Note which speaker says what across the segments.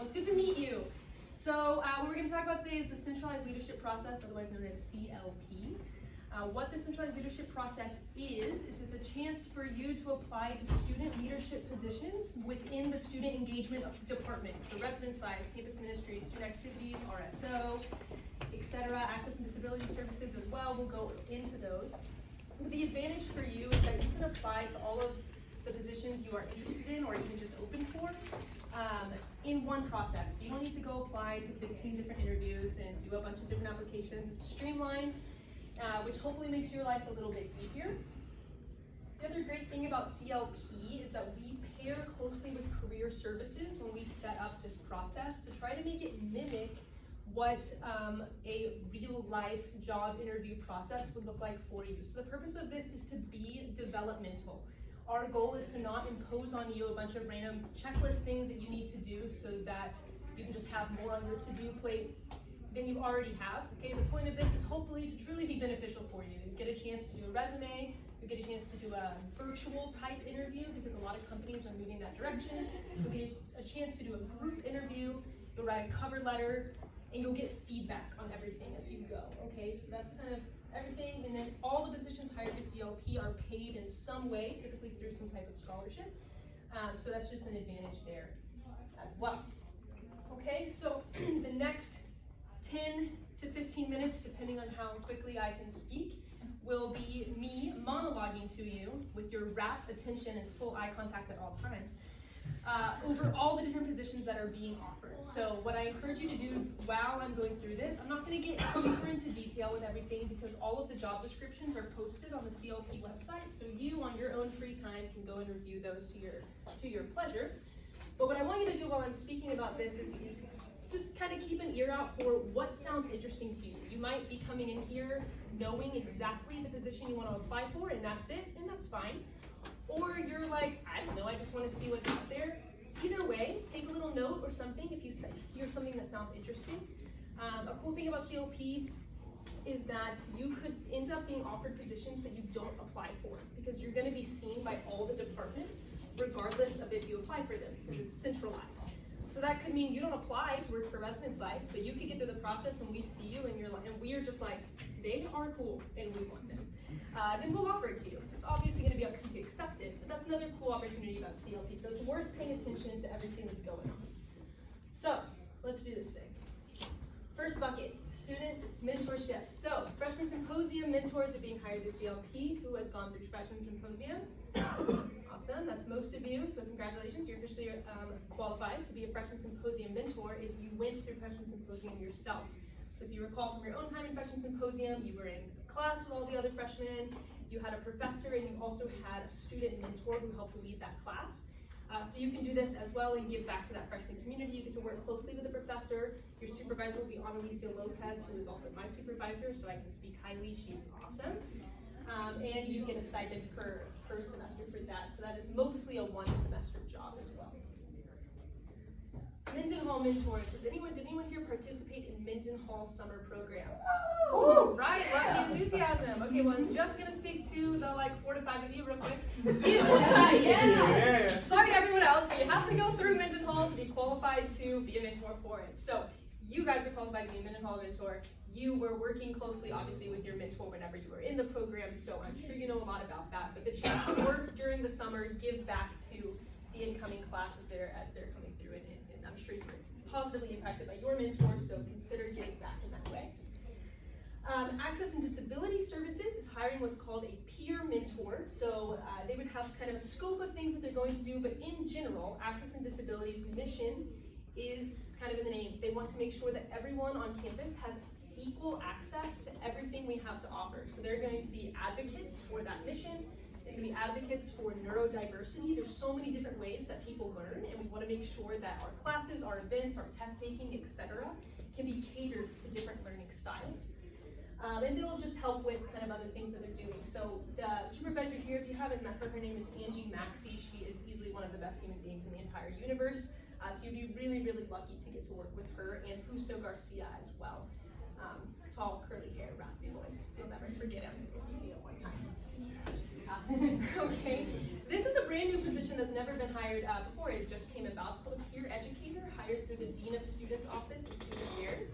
Speaker 1: it's good to meet you. So what we're going to talk about today is the centralized leadership process, otherwise known as CLP. What the centralized leadership process is it's a chance for you to apply to student leadership positions within the student engagement department. So residence life, campus ministry, student activities, RSO, etc., access and disability services as well. We'll go into those. But the advantage for you is that you can apply to all of the positions you are interested in or even just open for in one process. You don't need to go apply to 15 different interviews and do a bunch of different applications. It's streamlined, which hopefully makes your life a little bit easier. The other great thing about CLP is that we pair closely with career services when we set up this process to try to make it mimic what a real life job interview process would look like for you. So the purpose of this is to be developmental. Our goal is to not impose on you a bunch of random checklist things that you need to do so that you can just have more on your to-do plate than you already have. Okay, the point of this is hopefully to truly be beneficial for you. You get a chance to do a resume, you get a chance to do a virtual type interview because a lot of companies are moving that direction. You'll get a chance to do a group interview, you'll write a cover letter, and you'll get feedback on everything as you go. Okay, so that's kind of everything. And then all the positions hired through CLP are paid in some way, typically through some type of scholarship. So that's just an advantage there as well. Okay, so the next 10 to 15 minutes, depending on how quickly I can speak, will be me monologuing to you with your rapt attention and full eye contact at all times over all the different positions that are being offered. So what I encourage you to do while I'm going through this, I'm not going to get super into detail with everything because all of the job descriptions are posted on the CLP website, so you on your own free time can go and review those to your pleasure. But what I want you to do while I'm speaking about this is just kind of keep an ear out for what sounds interesting to you. You might be coming in here knowing exactly the position you want to apply for, and that's it, and that's fine. Or you're like, I don't know, I just want to see what's out there. Either way, take a little note or something if you hear something that sounds interesting. A cool thing about CLP is that you could end up being offered positions that you don't apply for because you're going to be seen by all the departments regardless of if you apply for them because it's centralized. So that could mean you don't apply to work for residence life, but you could get through the process and we see you and you're like, and we are just like, they are cool and we want them. Then we'll offer it to you. It's obviously going to be up to you to accept it, but that's another cool opportunity about CLP. So it's worth paying attention to everything that's going on. So let's do this thing. First bucket, student mentorship. So freshman symposium mentors are being hired at CLP. Who has gone through freshman symposium? Awesome, that's most of you, so congratulations, you're officially qualified to be a freshman symposium mentor if you went through freshman symposium yourself. So if you recall from your own time in freshman symposium, you were in class with all the other freshmen, you had a professor, and you also had a student mentor who helped lead that class. So you can do this as well and give back to that freshman community. You get to work closely with the professor. Your supervisor will be Annalicia Lopez, who is also my supervisor, so I can speak highly, she's awesome. And you get a stipend per semester for that. So that is mostly a one semester job as well. Mendenhall mentors. Did anyone here participate in Mendenhall summer program? Ooh, right, love the enthusiasm. Okay, well I'm just gonna speak to the 4 to 5 of you real quick. You, yeah. Sorry to everyone else, but you have to go through Mendenhall to be qualified to be a mentor for it. So you guys are qualified to be a Mendenhall mentor. You were working closely, obviously, with your mentor whenever you were in the program, so I'm sure you know a lot about that. But the chance to work during the summer, give back to the incoming classes there as they're coming through, and I'm sure you were positively impacted by your mentor, so consider giving back in that way. Access and Disability Services is hiring what's called a peer mentor. So they would have kind of a scope of things that they're going to do, but in general, Access and Disability's mission is, it's kind of in the name, they want to make sure that everyone on campus has equal access to everything we have to offer. So they're going to be advocates for that mission. They're going to be advocates for neurodiversity. There's so many different ways that people learn, and we want to make sure that our classes, our events, our test taking, etc., can be catered to different learning styles. And they'll just help with kind of other things that they're doing. So the supervisor here, if you haven't met her, her name is Angie Maxey. She is easily one of the best human beings in the entire universe. So you'd be really, really lucky to get to work with her, and Justo Garcia as well. Tall, curly hair, raspy voice. You'll never forget him if you meet him one time. Okay, this is a brand new position that's never been hired before. It just came about. It's called a peer educator, hired through the Dean of Students Office and Student Affairs.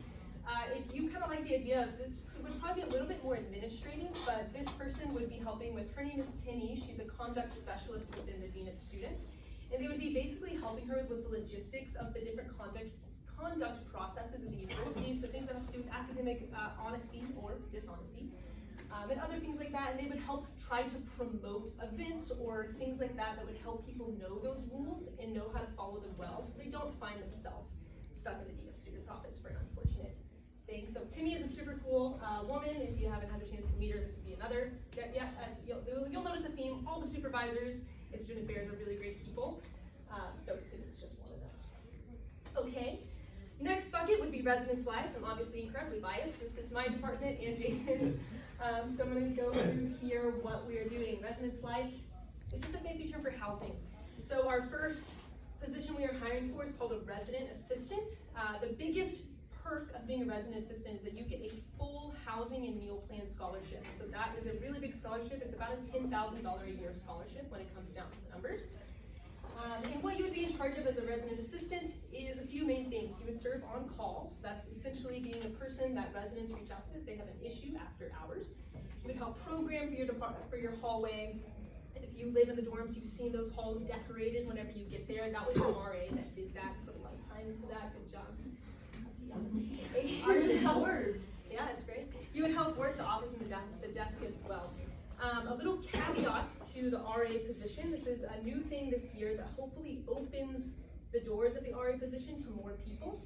Speaker 1: If you kind of like the idea of this, it would probably be a little bit more administrative, but this person would be helping with, her name is Timmy, she's a conduct specialist within the Dean of Students, and they would be basically helping her with the logistics of the different conduct processes of the university, so things that have to do with academic honesty or dishonesty, and other things like that, and they would help try to promote events or things like that that would help people know those rules and know how to follow them well, so they don't find themselves stuck in the Dean of Students office for an unfortunate thing. So Timmy is a super cool woman. If you haven't had the chance to meet her, this would be another. You'll notice a theme. All the supervisors in student affairs are really great people. So Timmy's just one of those. Okay. Next bucket would be residence life. I'm obviously incredibly biased. This is my department and Jason's. So I'm going to go through here what we are doing. Residence life is just a fancy term for housing. So our first position we are hiring for is called a resident assistant. The biggest perk of being a resident assistant is that you get a full housing and meal plan scholarship. So that is a really big scholarship. It's about a $10,000 a year scholarship when it comes down to the numbers. And what you would be in charge of as a resident assistant is a few main things. You would serve on calls. That's essentially being a person that residents reach out to if they have an issue after hours. You would help program for your department, for your hallway. If you live in the dorms, you've seen those halls decorated whenever you get there. That was your RA that did that, put a lot of time into that. Good job.
Speaker 2: Words.
Speaker 1: Yeah, it's great. You would help work the office and the desk as well. A little caveat to the RA position. This is a new thing this year that hopefully opens the doors of the RA position to more people,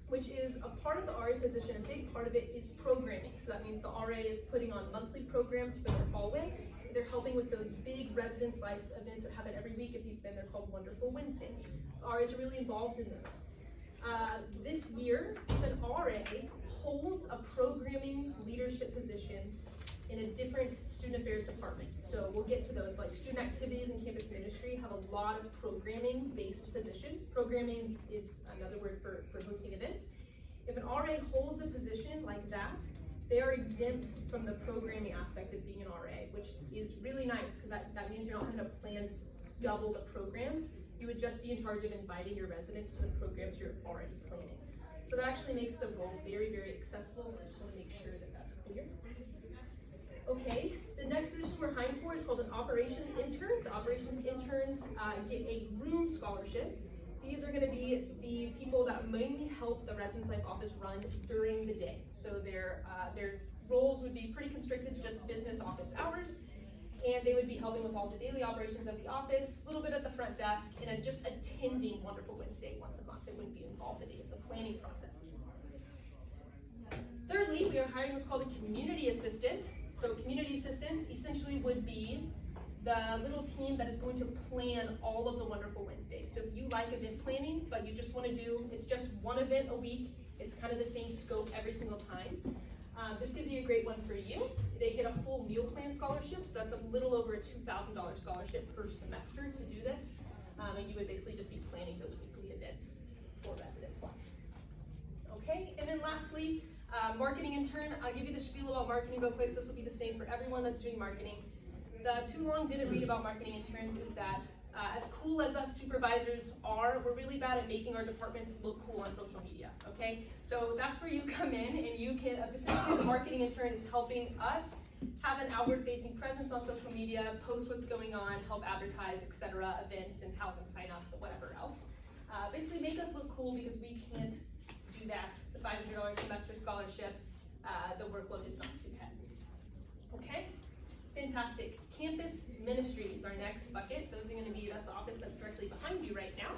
Speaker 1: which is a part of the RA position. A big part of it is programming. So that means the RA is putting on monthly programs for their hallway. They're helping with those big residence life events that happen every week. If you've been, they're called Wonderful Wednesdays. RAs are really involved in those. This year, if an RA holds a programming leadership position in a different student affairs department. So we'll get to those, like student activities and campus ministry have a lot of programming based positions. Programming is another word for hosting events. If an RA holds a position like that, they are exempt from the programming aspect of being an RA, which is really nice because that means you're not having to plan double the programs. You would just be in charge of inviting your residents to the programs you're already planning. So that actually makes the role very, very accessible, so I just want to make sure that that's clear. Okay, the next position we're hiring for is called an operations intern. The operations interns get a room scholarship. These are going to be the people that mainly help the residence life office run during the day. So their roles would be pretty constricted to just business office hours, and they would be helping with all the daily operations of the office, a little bit at the front desk, and just attending Wonderful Wednesday once a month. They wouldn't be involved in any of the planning processes. Thirdly, we are hiring what's called a community assistant. So community assistants essentially would be the little team that is going to plan all of the Wonderful Wednesdays. So if you like event planning, but you just want to do, it's just one event a week, it's kind of the same scope every single time. This could be a great one for you. They get a full meal plan scholarship, so that's a little over a $2,000 scholarship per semester to do this. And you would basically just be planning those weekly events for residence life. Okay, and then lastly, marketing intern. I'll give you the spiel about marketing real quick. This will be the same for everyone that's doing marketing. The too long didn't read about marketing interns is that as cool as us supervisors are, we're really bad at making our departments look cool on social media, okay? So that's where you come in, and you can, essentially the marketing intern is helping us have an outward-facing presence on social media, post what's going on, help advertise, etc., events and housing signups or whatever else. Basically make us look cool because we can't do that. It's a $500 semester scholarship. The workload is not too heavy. Okay, fantastic. Campus ministry is our next bucket. Those are going to be, that's the office that's directly behind you right now.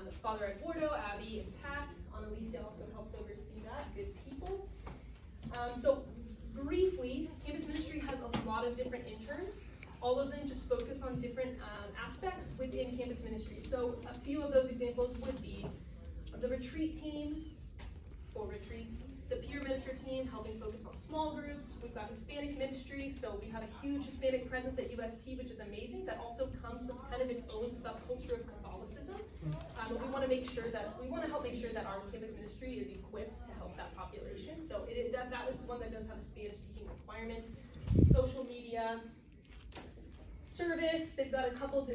Speaker 1: That's Father Eduardo, Abby, and Pat. Annalisa also helps oversee that. Good people. So briefly, campus ministry has a lot of different interns. All of them just focus on different aspects within campus ministry. So a few of those examples would be the retreat team for retreats, the peer minister team helping focus on small groups. We've got Hispanic ministry, so we have a huge Hispanic presence at UST, which is amazing. That also comes with kind of its own subculture of Catholicism. But we want to make sure that, we want to help make sure that our campus ministry is equipped to help that population. So that is one that does have a Spanish speaking requirement. Social media, service, they've got a couple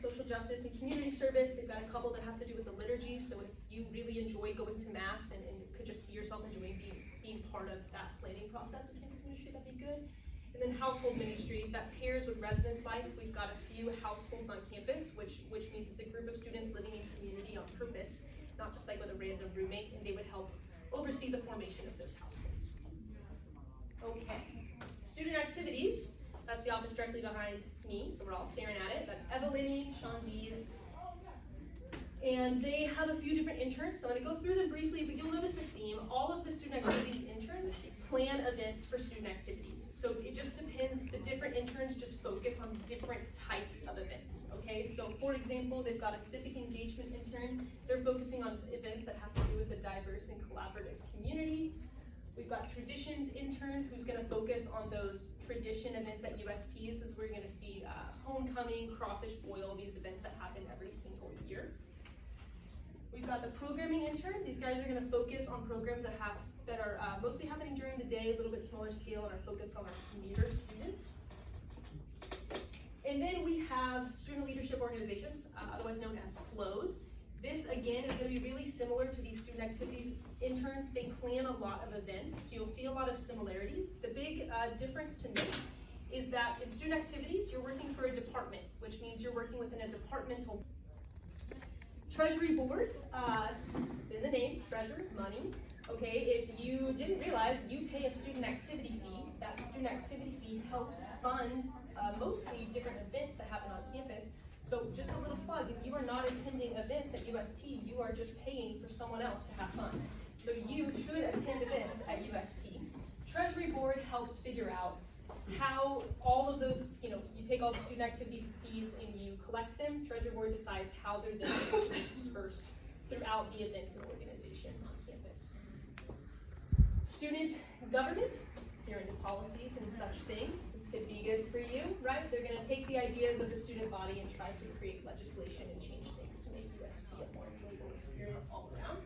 Speaker 1: social justice and community service. They've got a couple that have to do with the liturgy. So if you really really enjoy going to Mass and could just see yourself enjoying being part of that planning process with campus ministry, that'd be good. And then household ministry, that pairs with residence life. We've got a few households on campus, which means it's a group of students living in community on purpose, not just like with a random roommate, and they would help oversee the formation of those households. Okay, student activities, that's the office directly behind me, so we're all staring at it. That's Evelyn, Shanzi's, and they have a few different interns, so I'm gonna go through them briefly, but you'll notice a theme. All of the student activities interns plan events for student activities. So it just depends, the different interns just focus on different types of events, okay? So for example, they've got a civic engagement intern. They're focusing on events that have to do with a diverse and collaborative community. We've got traditions intern who's gonna focus on those tradition events at UST. So we're gonna see homecoming, crawfish boil, these events that happen every single year. We've got the programming intern. These guys are gonna focus on programs that are mostly happening during the day, a little bit smaller scale, and are focused on our commuter students. And then we have student leadership organizations, otherwise known as SLOs. This, again, is going to be really similar to these student activities interns. They plan a lot of events, so you'll see a lot of similarities. The big difference to note is that in student activities, you're working for a department, which means you're working within a departmental. Treasury board, it's in the name, treasure, money. Okay, if you didn't realize, you pay a student activity fee. That student activity fee helps fund mostly different events that happen on campus. So just a little plug, if you are not attending events at UST, you are just paying for someone else to have fun. So you should attend events at UST. Treasury board helps figure out how all of those, you take all the student activity fees and you collect them. Treasury board decides how they're then going to be dispersed throughout the events and organizations on campus. Student government, you're into policies and such things. This could be good for you, right? They're going to take the ideas of the student body and try to create legislation and change things to make UST a more enjoyable experience all around.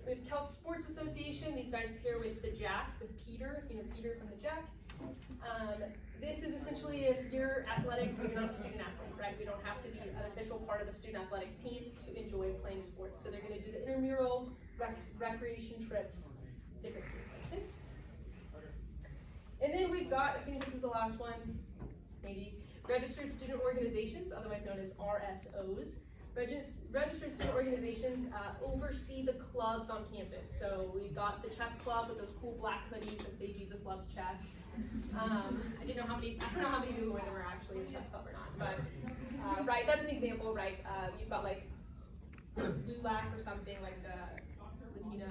Speaker 1: We have Celt Sports Association. These guys pair with the JAC, with Peter, if you know Peter from the JAC. This is essentially if you're athletic, but you're not a student athlete, right? We don't have to be an official part of a student athletic team to enjoy playing sports. So they're going to do the intramurals, recreation trips, different things like this. And then we've got, I think this is the last one, maybe, registered student organizations, otherwise known as RSOs. Registered student organizations oversee the clubs on campus. So we've got the chess club with those cool black hoodies that say Jesus loves chess. I don't know how many people were actually in chess club or not, but right, that's an example, right? You've got like LULAC or something, like the Latina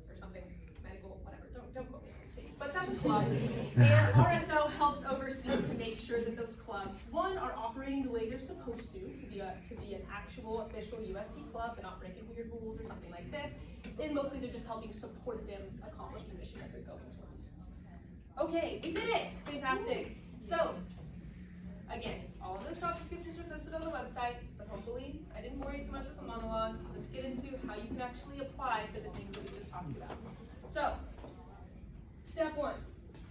Speaker 1: or something, medical, whatever. Don't quote me on these things, but that's a club. And RSO helps oversee to make sure that those clubs, one, are operating the way they're supposed to be an actual official UST club. They're not breaking weird rules or something like this. And mostly they're just helping support them accomplish the mission that they're going towards. Okay, we did it! Fantastic. So, again, all of those job descriptions are posted on the website, but hopefully I didn't bore you too much with the monologue. Let's get into how you can actually apply for the things that we just talked about. So, step one,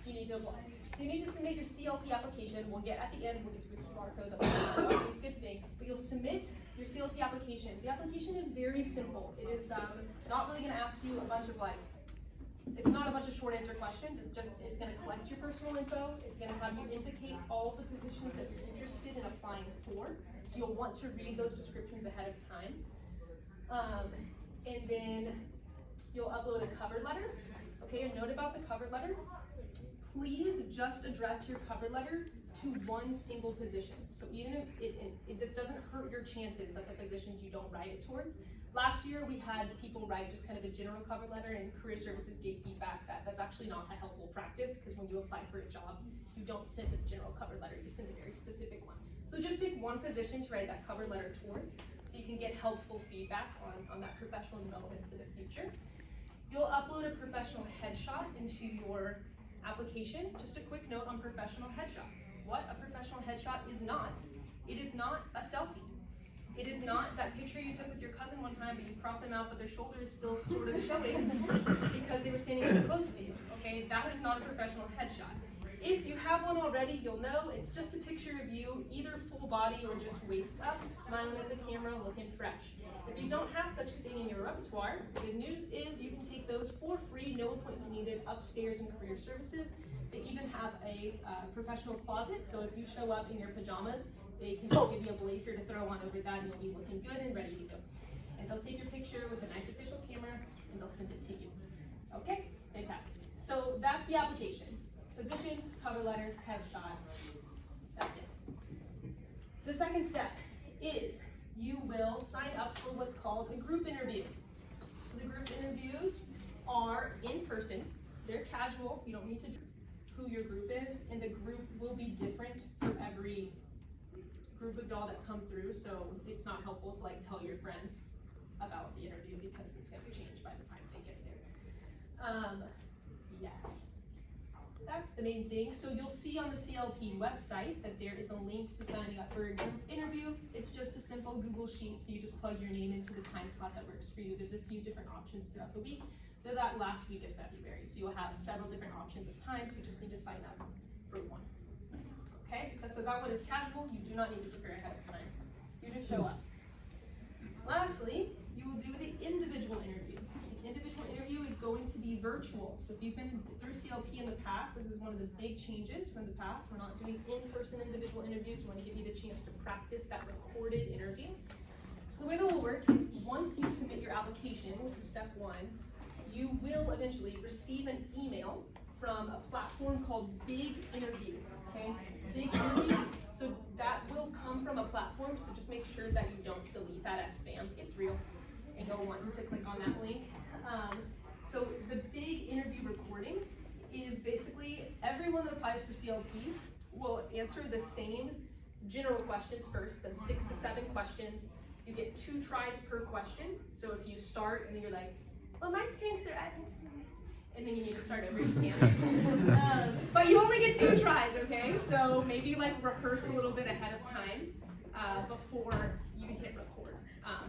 Speaker 1: you need to apply. So you need to submit your CLP application. We'll get at the end, we'll get to a QR code that will do all these good things, but you'll submit your CLP application. The application is very simple. It is not really gonna ask you a bunch of it's not a bunch of short answer questions. It's going to collect your personal info. It's going to have you indicate all the positions that you're interested in applying for. So you'll want to read those descriptions ahead of time. And then you'll upload a cover letter. Okay, a note about the cover letter. Please just address your cover letter to one single position. So even if this doesn't hurt your chances at the positions you don't write it towards. Last year we had people write just kind of a general cover letter, and Career Services gave feedback that that's actually not a helpful practice, because when you apply for a job, you don't send a general cover letter, you send a very specific one. So just pick one position to write that cover letter towards, so you can get helpful feedback on that professional development for the future. You'll upload a professional headshot into your application. Just a quick note on professional headshots. What a professional headshot is not. It is not a selfie. It is not that picture you took with your cousin one time, but you crop them out, but their shoulder is still sort of showing because they were standing too close to you. Okay, that is not a professional headshot. If you have one already, you'll know it's just a picture of you, either full body or just waist up, smiling at the camera, looking fresh. If you don't have such a thing in your repertoire, good news is you can take those for free, no appointment needed, upstairs in Career Services. They even have a professional closet, so if you show up in your pajamas, they can just give you a blazer to throw on over that, and you'll be looking good and ready to go. And they'll take your picture with a nice official camera, and they'll send it to you. Okay, fantastic. So that's the application. Positions, cover letter, headshot. That's it. The second step is you will sign up for what's called a group interview. So the group interviews are in person. They're casual. You don't need to who your group is, and the group will be different for every group of y'all that come through. So it's not helpful to like tell your friends about the interview because it's going to change by the time they get there. Yes. That's the main thing. So you'll see on the CLP website that there is a link to signing up for a group interview. It's just a simple Google Sheet, so you just plug your name into the time slot that works for you. There's a few different options throughout the week. They're that last week of February, so you'll have several different options of times. You just need to sign up for one. Okay, so that one is casual. You do not need to prepare ahead of time. You just show up. Lastly, you will do the individual interview. The individual interview is going to be virtual. So if you've been through CLP in the past, this is one of the big changes from the past. We're not doing in-person individual interviews. We want to give you the chance to practice that recorded interview. So the way that will work is once you submit your application, which is step one, you will eventually receive an email from a platform called Big Interview. Okay, Big Interview. So that will come from a platform, so just make sure that you don't delete that as spam. It's real, and you'll want to click on that link. So the Big Interview recording is basically everyone that applies for CLP will answer the same general questions first, then 6 to 7 questions. You get 2 tries per question. So if you start and then you're like, well, my strengths are at, and then you need to start over again. But you only get 2 tries, okay? So maybe like rehearse a little bit ahead of time before you hit record.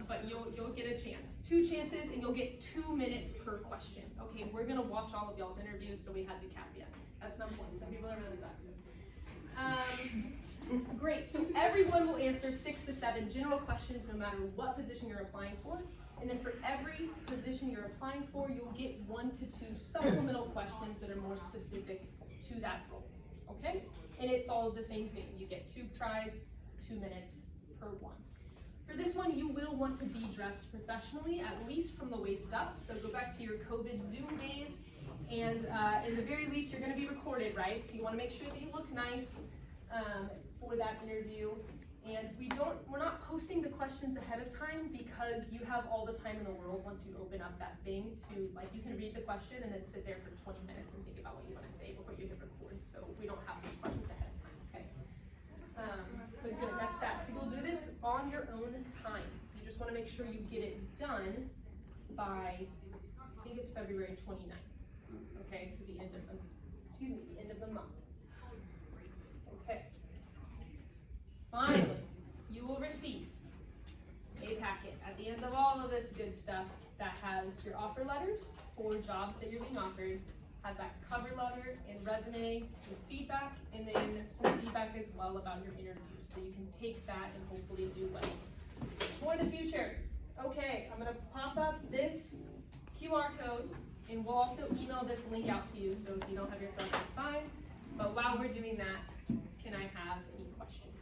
Speaker 1: But you'll get a chance. 2 chances, and you'll get 2 minutes per question. Okay, we're gonna watch all of y'all's interviews, so we had to cap you at some point. Some people are really excited. Great, so everyone will answer 6 to 7 general questions no matter what position you're applying for. And then for every position you're applying for, you'll get 1 to 2 supplemental questions that are more specific to that role, okay? And it follows the same thing. You get 2 tries, 2 minutes per one. For this one, you will want to be dressed professionally, at least from the waist up. So go back to your COVID Zoom days, and in the very least, you're gonna be recorded, right? So you wanna make sure that you look nice for that interview. And we're not posting the questions ahead of time because you have all the time in the world once you open up that thing to, like, you can read the question and then sit there for 20 minutes and think about what you want to say before you hit record. So we don't have those questions ahead of time, okay? But good, that's that. So you'll do this on your own time. You just want to make sure you get it done by, I think it's February 29th, okay? To the end of the month. Okay. Finally, you will receive a packet at the end of all of this good stuff that has your offer letters for jobs that you're being offered, has that cover letter and resume with feedback, and then some feedback as well about your interview, so you can take that and hopefully do well for the future. Okay, I'm gonna pop up this QR code, and we'll also email this link out to you, so if you don't have your phone, that's fine. But while we're doing that, can I have any questions?